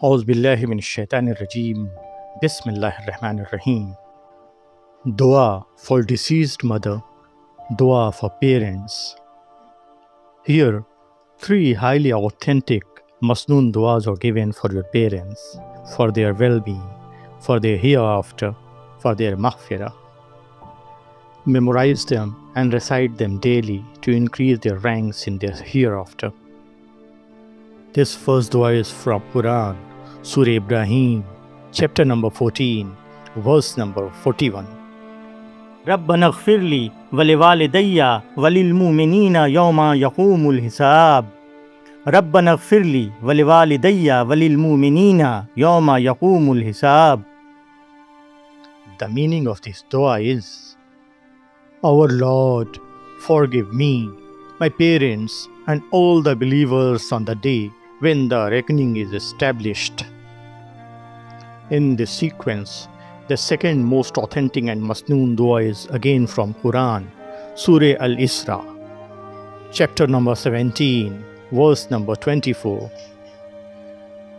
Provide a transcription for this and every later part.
أعوذ بالله من الشيطان الرجيم. بسم الله الرحمن الرحيم. Dua for deceased mother, Dua for parents. Here, three highly authentic Masnoon duas are given for your parents, for their well-being, for their hereafter, for their Maghfirah. Memorize them and recite them daily to increase their ranks in their hereafter. This first dua is from Qur'an, Surah Ibrahim, chapter number 14, verse number 41. ربنا اغفر لي ولوالدي وللمؤمنين يوم يقوم الحساب. ربنا اغفر لي ولوالدي وللمؤمنين يوم يقوم الحساب. The meaning of this dua is, Our Lord, forgive me, my parents, and all the believers on the day when the reckoning is established. In this sequence, the second most authentic and Masnoon dua is again from Qur'an, Surah Al-Isra, chapter number 17, verse number 24.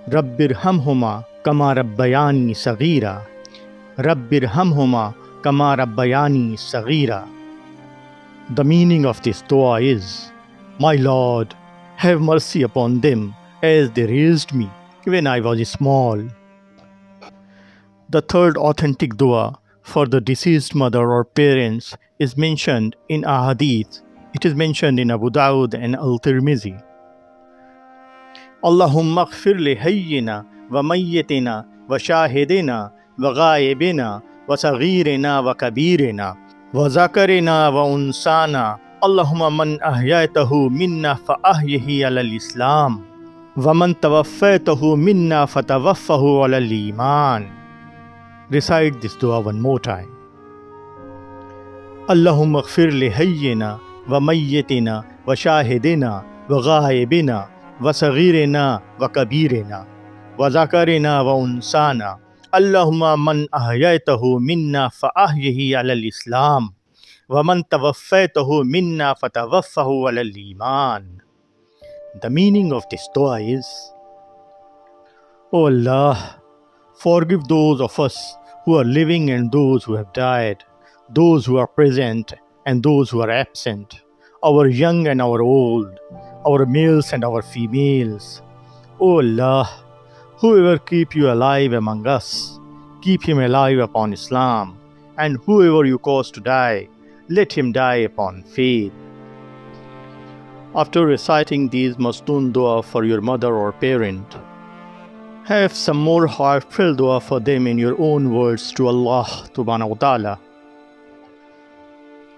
Rabbirhamhuma kama rabbayani saghira. Rabbirhamhuma kama rabbayani saghira. The meaning of this dua is, My Lord, have mercy upon them as they raised me when I was small. The third authentic dua for the deceased mother or parents is mentioned in a hadith. It is mentioned in Abu Dawud and Al-Tirmizi. Allahumma ghfir li hayyina wa mayyitina wa shahidina wa ghaibina wa saghirina wa kabirina wa zakarina wa unsana. Allahumma man ahyaytahu minna fa ahyihi ala al-Islam wa man tawaffaytahu minna fa tawaffahu ala al-Iman. Recite this dua one more time. Allahumma ghfir li hayyina wa mayyitina wa shahidina wa ghaibina wa saghirina wa kabirina wa zakarina wa unsana. Allahumma man ahyaytahu minna fa ahyihi ala al-Islam wa man tawaffaytahu minna fa tawaffahu ala al-Iman. The meaning of this dua is, O Allah, forgive those of us who are living and those who have died, those who are present and those who are absent, our young and our old, our males and our females. O Allah, whoever keep you alive among us, keep him alive upon Islam, and whoever you cause to die, let him die upon faith. After reciting these Masnoon dua for your mother or parent, have some more heartfelt dua for them in your own words to Allah subhanahu wa ta'ala.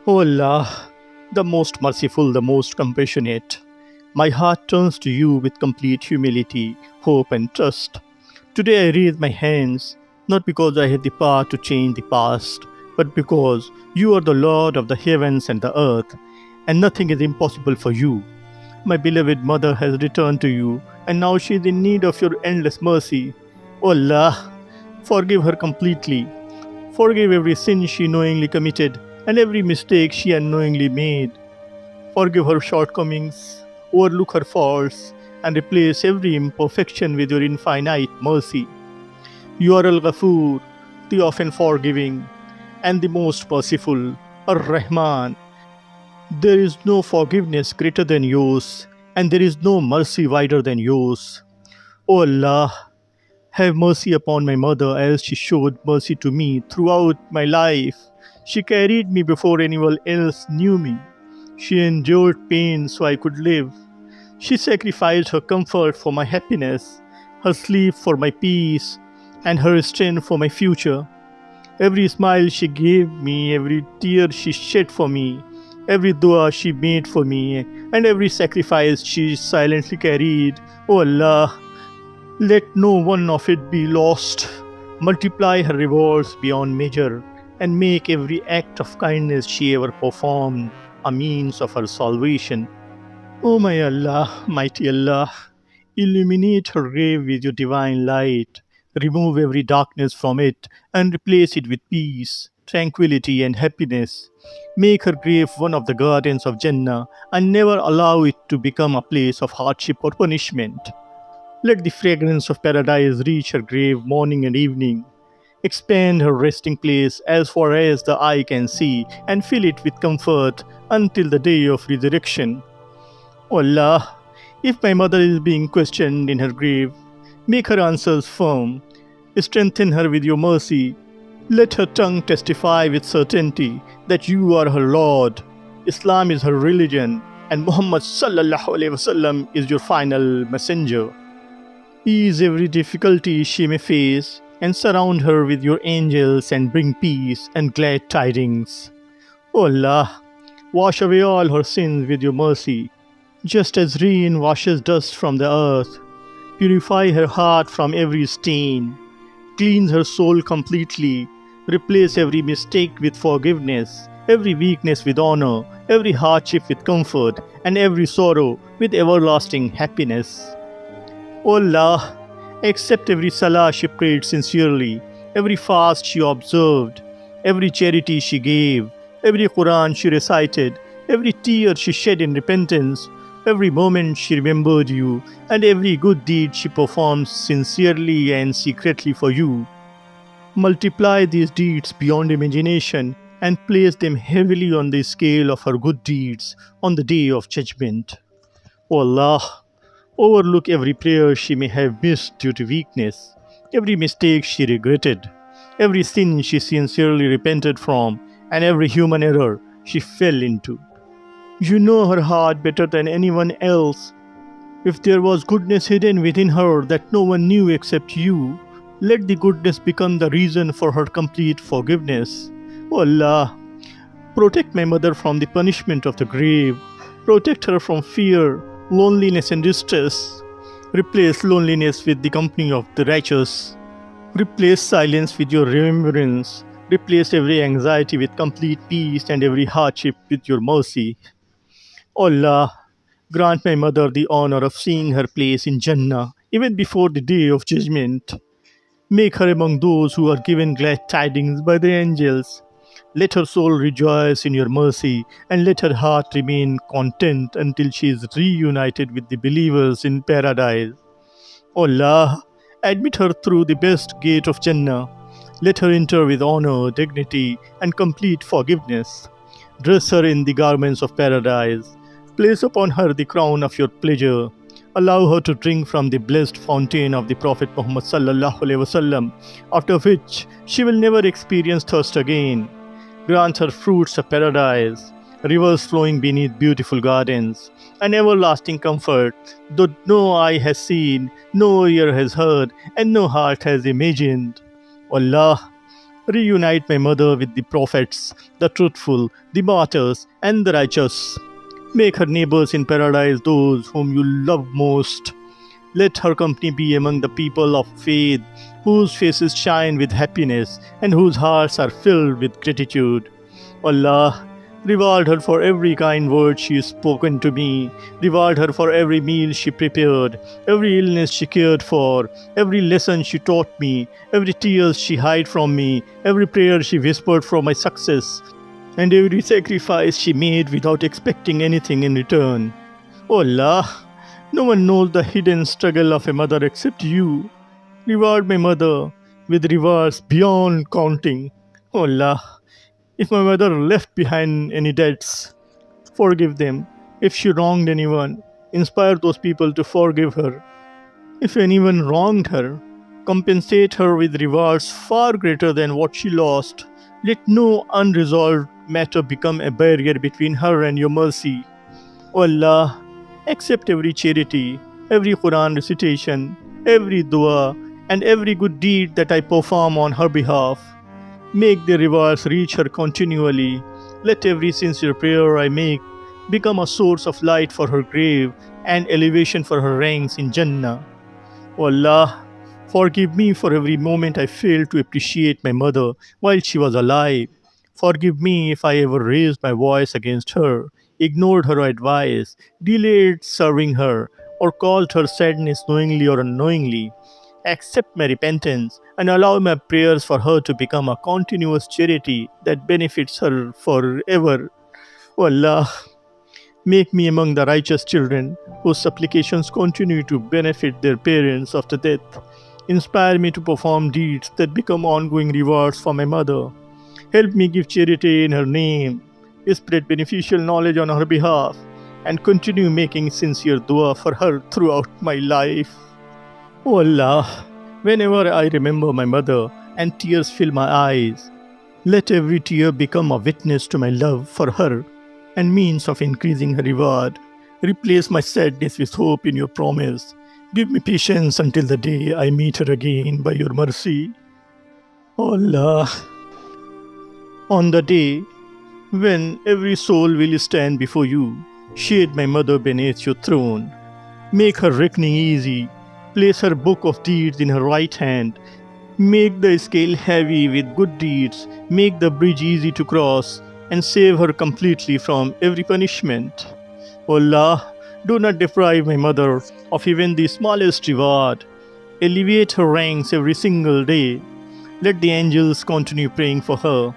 O Allah, the most merciful, the most compassionate, my heart turns to you with complete humility, hope and trust. Today I raise my hands, not because I have the power to change the past, but because you are the Lord of the heavens and the earth, and nothing is impossible for you. My beloved mother has returned to you, and now she is in need of your endless mercy. O Allah, forgive her completely. Forgive every sin she knowingly committed and every mistake she unknowingly made. Forgive her shortcomings, overlook her faults, and replace every imperfection with your infinite mercy. You are Al-Ghafoor, the often forgiving, and the most merciful, Ar-Rahman. There is no forgiveness greater than yours, and there is no mercy wider than yours. O Allah, have mercy upon my mother as she showed mercy to me throughout my life. She carried me before anyone else knew me. She endured pain so I could live. She sacrificed her comfort for my happiness, her sleep for my peace, and her strength for my future. Every smile she gave me, every tear she shed for me, every dua she made for me, and every sacrifice she silently carried. O Allah, let no one of it be lost. Multiply her rewards beyond measure, and make every act of kindness she ever performed a means of her salvation. O my Allah, mighty Allah, illuminate her grave with your divine light. Remove every darkness from it and replace it with peace, tranquility, and happiness. Make her grave one of the gardens of Jannah and never allow it to become a place of hardship or punishment. Let the fragrance of paradise reach her grave morning and evening. Expand her resting place as far as the eye can see, and fill it with comfort until the day of resurrection. O Allah, if my mother is being questioned in her grave, make her answers firm. Strengthen her with your mercy. Let her tongue testify with certainty that you are her Lord. Islam is her religion, and Muhammad sallallahu alaihi wasallam is your final messenger. Ease every difficulty she may face, and surround her with your angels and bring peace and glad tidings. O Allah, wash away all her sins with your mercy, just as rain washes dust from the earth. Purify her heart from every stain. Cleanse her soul completely. Replace every mistake with forgiveness, every weakness with honor, every hardship with comfort, and every sorrow with everlasting happiness. O Allah, accept every salah she prayed sincerely, every fast she observed, every charity she gave, every Qur'an she recited, every tear she shed in repentance, every moment she remembered you, and every good deed she performed sincerely and secretly for you. Multiply these deeds beyond imagination and place them heavily on the scale of her good deeds on the day of judgment. O Allah, overlook every prayer she may have missed due to weakness, every mistake she regretted, every sin she sincerely repented from, and every human error she fell into. You know her heart better than anyone else. If there was goodness hidden within her that no one knew except you, let the goodness become the reason for her complete forgiveness. O Allah, protect my mother from the punishment of the grave. Protect her from fear, loneliness, and distress. Replace loneliness with the company of the righteous. Replace silence with your remembrance. Replace every anxiety with complete peace and every hardship with your mercy. O Allah, grant my mother the honor of seeing her place in Jannah even before the day of judgment. Make her among those who are given glad tidings by the angels. Let her soul rejoice in your mercy, and let her heart remain content until she is reunited with the believers in paradise. O Allah, admit her through the best gate of Jannah. Let her enter with honor, dignity, and complete forgiveness. Dress her in the garments of paradise. Place upon her the crown of your pleasure. Allow her to drink from the blessed fountain of the Prophet Muhammad sallallahu alaihi wasallam, after which she will never experience thirst again. Grant her fruits of paradise, rivers flowing beneath beautiful gardens, and everlasting comfort, though no eye has seen, no ear has heard, and no heart has imagined. Allah, reunite my mother with the prophets, the truthful, the martyrs, and the righteous. Make her neighbors in paradise those whom you love most. Let her company be among the people of faith, whose faces shine with happiness and whose hearts are filled with gratitude. Allah, reward her for every kind word she has spoken to me. Reward her for every meal she prepared, every illness she cared for, every lesson she taught me, every tears she hid from me, every prayer she whispered for my success, and every sacrifice she made without expecting anything in return. O Allah, no one knows the hidden struggle of a mother except you. Reward my mother with rewards beyond counting. O Allah, if my mother left behind any debts, forgive them. If she wronged anyone, inspire those people to forgive her. If anyone wronged her, compensate her with rewards far greater than what she lost. Let no unresolved matter become a barrier between her and your mercy. O Allah, accept every charity, every Quran recitation, every dua, and every good deed that I perform on her behalf. Make the rewards reach her continually. Let every sincere prayer I make become a source of light for her grave and elevation for her ranks in Jannah. O Allah, forgive me for every moment I failed to appreciate my mother while she was alive. Forgive me if I ever raised my voice against her, ignored her advice, delayed serving her, or caused her sadness knowingly or unknowingly. Accept my repentance and allow my prayers for her to become a continuous charity that benefits her forever. O Allah, Make me among the righteous children whose supplications continue to benefit their parents after death. Inspire me to perform deeds that become ongoing rewards for my mother. Help me give charity in her name, spread beneficial knowledge on her behalf, and continue making sincere dua for her throughout my life. O Allah, whenever I remember my mother and tears fill my eyes, let every tear become a witness to my love for her and means of increasing her reward. Replace my sadness with hope in your promise. Give me patience until the day I meet her again by your mercy. O Allah, on the day when every soul will stand before you, shade my mother beneath your throne. Make her reckoning easy. Place her book of deeds in her right hand. Make the scale heavy with good deeds. Make the bridge easy to cross and save her completely from every punishment. O Allah, do not deprive my mother of even the smallest reward. Elevate her ranks every single day. Let the angels continue praying for her.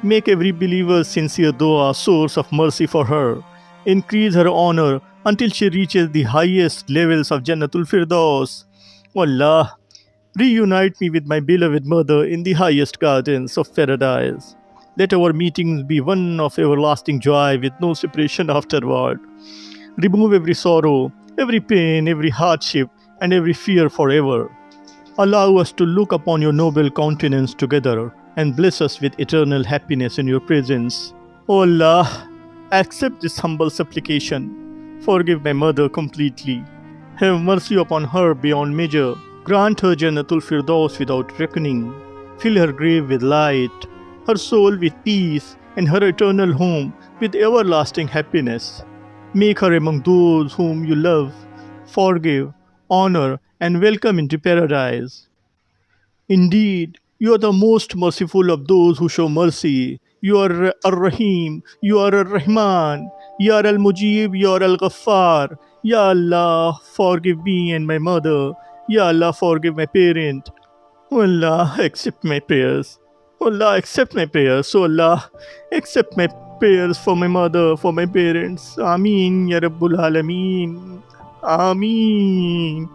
Make every believer's sincere dua a source of mercy for her. Increase her honor until she reaches the highest levels of Jannatul Firdaus. O Allah, reunite me with my beloved mother in the highest gardens of paradise. Let our meetings be one of everlasting joy with no separation afterward. Remove every sorrow, every pain, every hardship, and every fear forever. Allow us to look upon your noble countenance together and bless us with eternal happiness in your presence. O Allah, accept this humble supplication. Forgive my mother completely. Have mercy upon her beyond measure. Grant her Jannatul Firdaus without reckoning. Fill her grave with light, her soul with peace, and her eternal home with everlasting happiness. Make her among those whom you love, forgive, honor, and welcome into paradise. Indeed, you are the most merciful of those who show mercy. You are Ar-Rahim, you are Ar-Rahman, you are Al-Mujib, you are Al-Ghaffar. Ya Allah, forgive me and my mother. Ya Allah, forgive my parent. Oh Allah, accept my prayers. Oh Allah, accept my prayers. Oh Allah, accept my prayers for my mother, for my parents. Ameen, Ya Rabbul Alameen. Ameen.